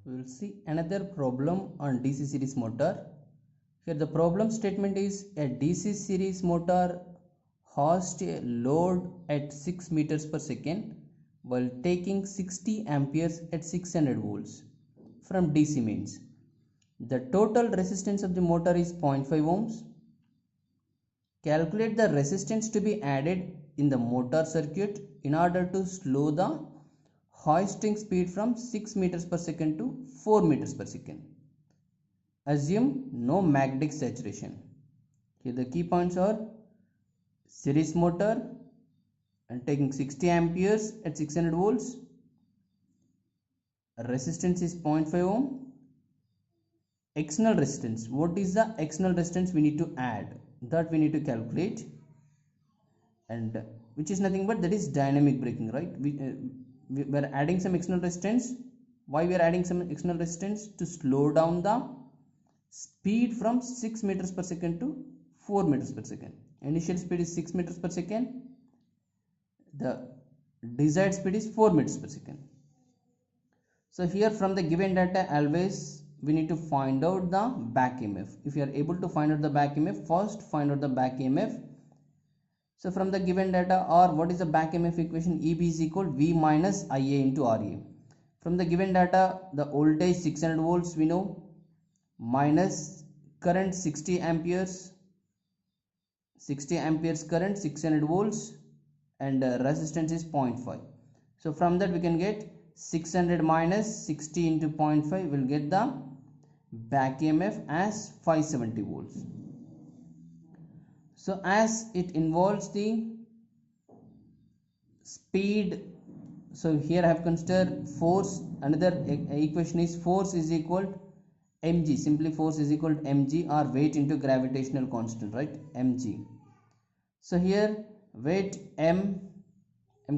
We will see another problem on DC series motor. Here the problem statement is a DC series motor hosts a load at 6 meters per second while taking 60 amperes at 600 volts from DC mains. The total resistance of the motor is 0.5 ohms. Calculate the resistance to be added in the motor circuit in order to slow the hoisting speed from 6 meters per second to 4 meters per second. Assume no magnetic saturation. Here the key points are series motor and taking 60 amperes at 600 volts. Resistance is 0.5 ohm. External resistance. What is the external resistance we need to add? That we need to calculate, and which is nothing but that is dynamic braking, right? We are adding some external resistance. Why we are adding some external resistance? To slow down the speed from 6 meters per second to 4 meters per second. Initial speed is 6 meters per second. The desired speed is 4 meters per second. So here from the given data, always we need to find out the back EMF. If you are able to find out the back EMF, first find out the back EMF. So from the given data, or what is the back EMF equation? EB is equal V minus IA into RA. From the given data, the voltage 600 volts we know, minus current 60 amperes current, 600 volts, and resistance is 0.5. So from that we can get 600 minus 60 into 0.5 will get the back EMF as 570 volts. So as it involves the speed, so here I have considered force. Another equation is force is equal mg. Simply force is equal to mg, or weight into gravitational constant, right? Mg. So here weight m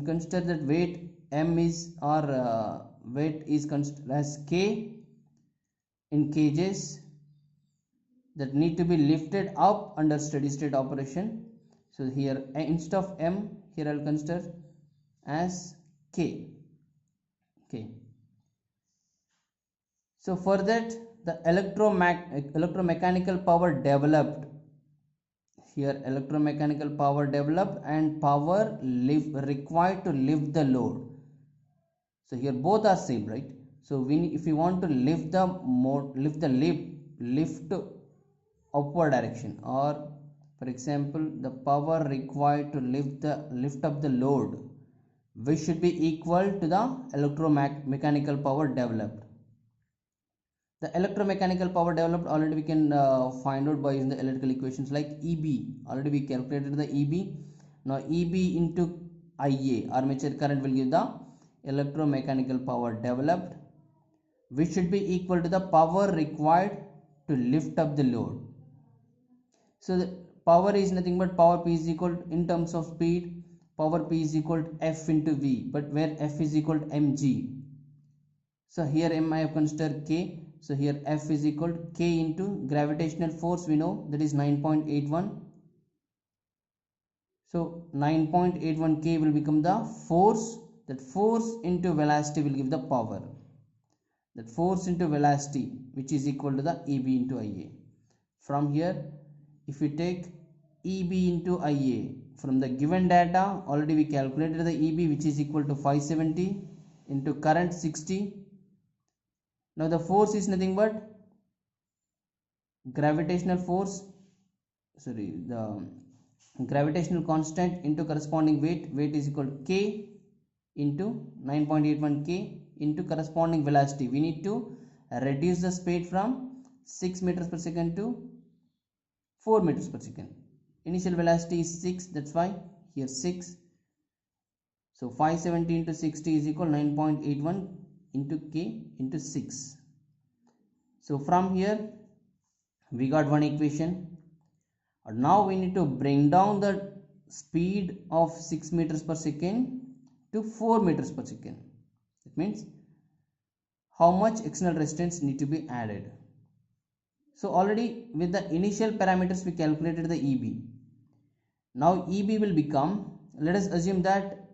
consider that weight m is, or weight is considered as k in kgs, that need to be lifted up under steady state operation. So here instead of m, here I'll consider as k. Okay. So for that, the electromechanical power developed, here electromechanical power developed and power required to lift the load. So here both are same, right? So if you want to lift the lift upward direction, or for example the power required to lift up the load, which should be equal to the electromechanical power developed. The electromechanical power developed already we can find out by using the electrical equations like EB. Already we calculated the EB. Now EB into IA, armature current, will give the electromechanical power developed, which should be equal to the power required to lift up the load. So the power is nothing but power P is equal to, in terms of speed, power P is equal to F into V, but where F is equal to mg. So here m I have considered k. So here F is equal to k into gravitational force, we know that is 9.81. So 9.81 k will become the force. That force into velocity will give the power. That force into velocity, which is equal to the EB into IA. From here, if we take EB into IA, from the given data, already we calculated the EB, which is equal to 570 into current 60. Now the force is nothing but gravitational force, the gravitational constant into corresponding weight. Weight is equal to k into 9.81 k into corresponding velocity. We need to reduce the speed from 6 meters per second to 4 meters per second. Initial velocity is 6, that's why here 6. So 570 into 60 is equal 9.81 into k into 6. So from here we got one equation. And now we need to bring down the speed of 6 meters per second to 4 meters per second. It means how much external resistance need to be added. So already with the initial parameters we calculated the EB. Now EB will become, let us assume that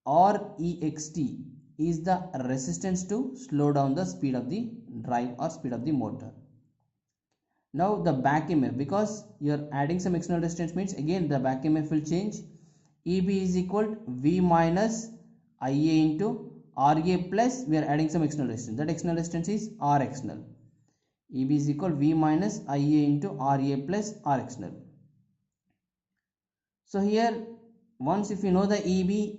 REXT is the resistance to slow down the speed of the drive or speed of the motor. Now the back EMF, because you are adding some external resistance, means again the back EMF will change. EB is equal to V minus IA into RA plus we are adding some external resistance. That external resistance is R external. EB is equal to V minus IA into RA plus R external. So here once if you know the EB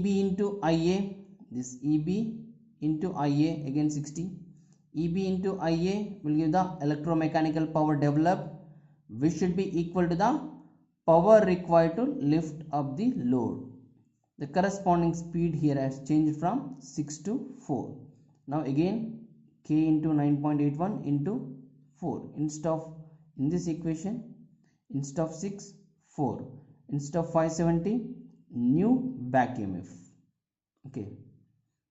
into IA, this EB into IA again 60. EB into IA will give the electromechanical power developed, which should be equal to the power required to lift up the load. The corresponding speed here has changed from 6 to 4. Now again K into 9.81 into 4. Instead of in this equation, instead of 6, 4. Instead of 570, new back EMF. Okay,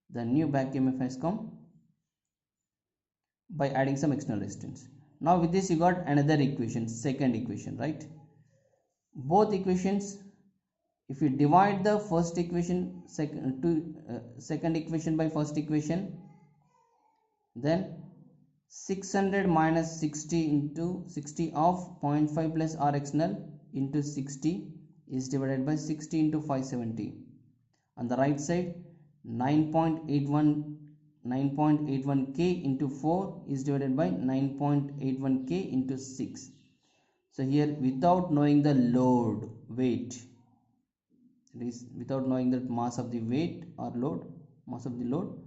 the new back EMF has come by adding some external resistance. Now with this you got another equation, second equation, right? Both equations, if you divide the first equation second equation by first equation, then 600 minus 60 into 60 of 0.5 plus R external into 60 is divided by 60 into 570. On the right side, 9.81K into 4 is divided by 9.81K into 6. So here without knowing the load weight, it is without knowing the mass of the weight or load, mass of the load,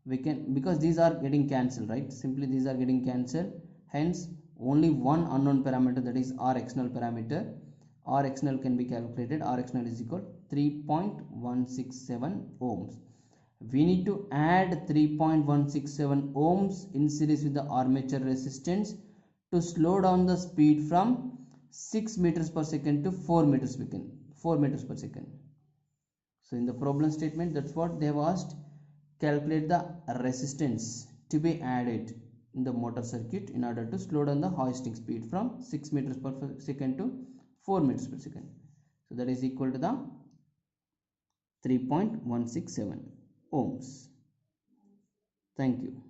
we can, because these are getting cancelled, right? Simply these are getting cancelled. Hence only one unknown parameter, that is R external parameter. R external can be calculated. R external is equal 3.167 ohms. We need to add 3.167 ohms in series with the armature resistance to slow down the speed from 6 meters per second to 4 meters per second. So in the problem statement, that's what they have asked. Calculate the resistance to be added in the motor circuit in order to slow down the hoisting speed from 6 meters per second to 4 meters per second. So that is equal to the 3.167 ohms. Thank you.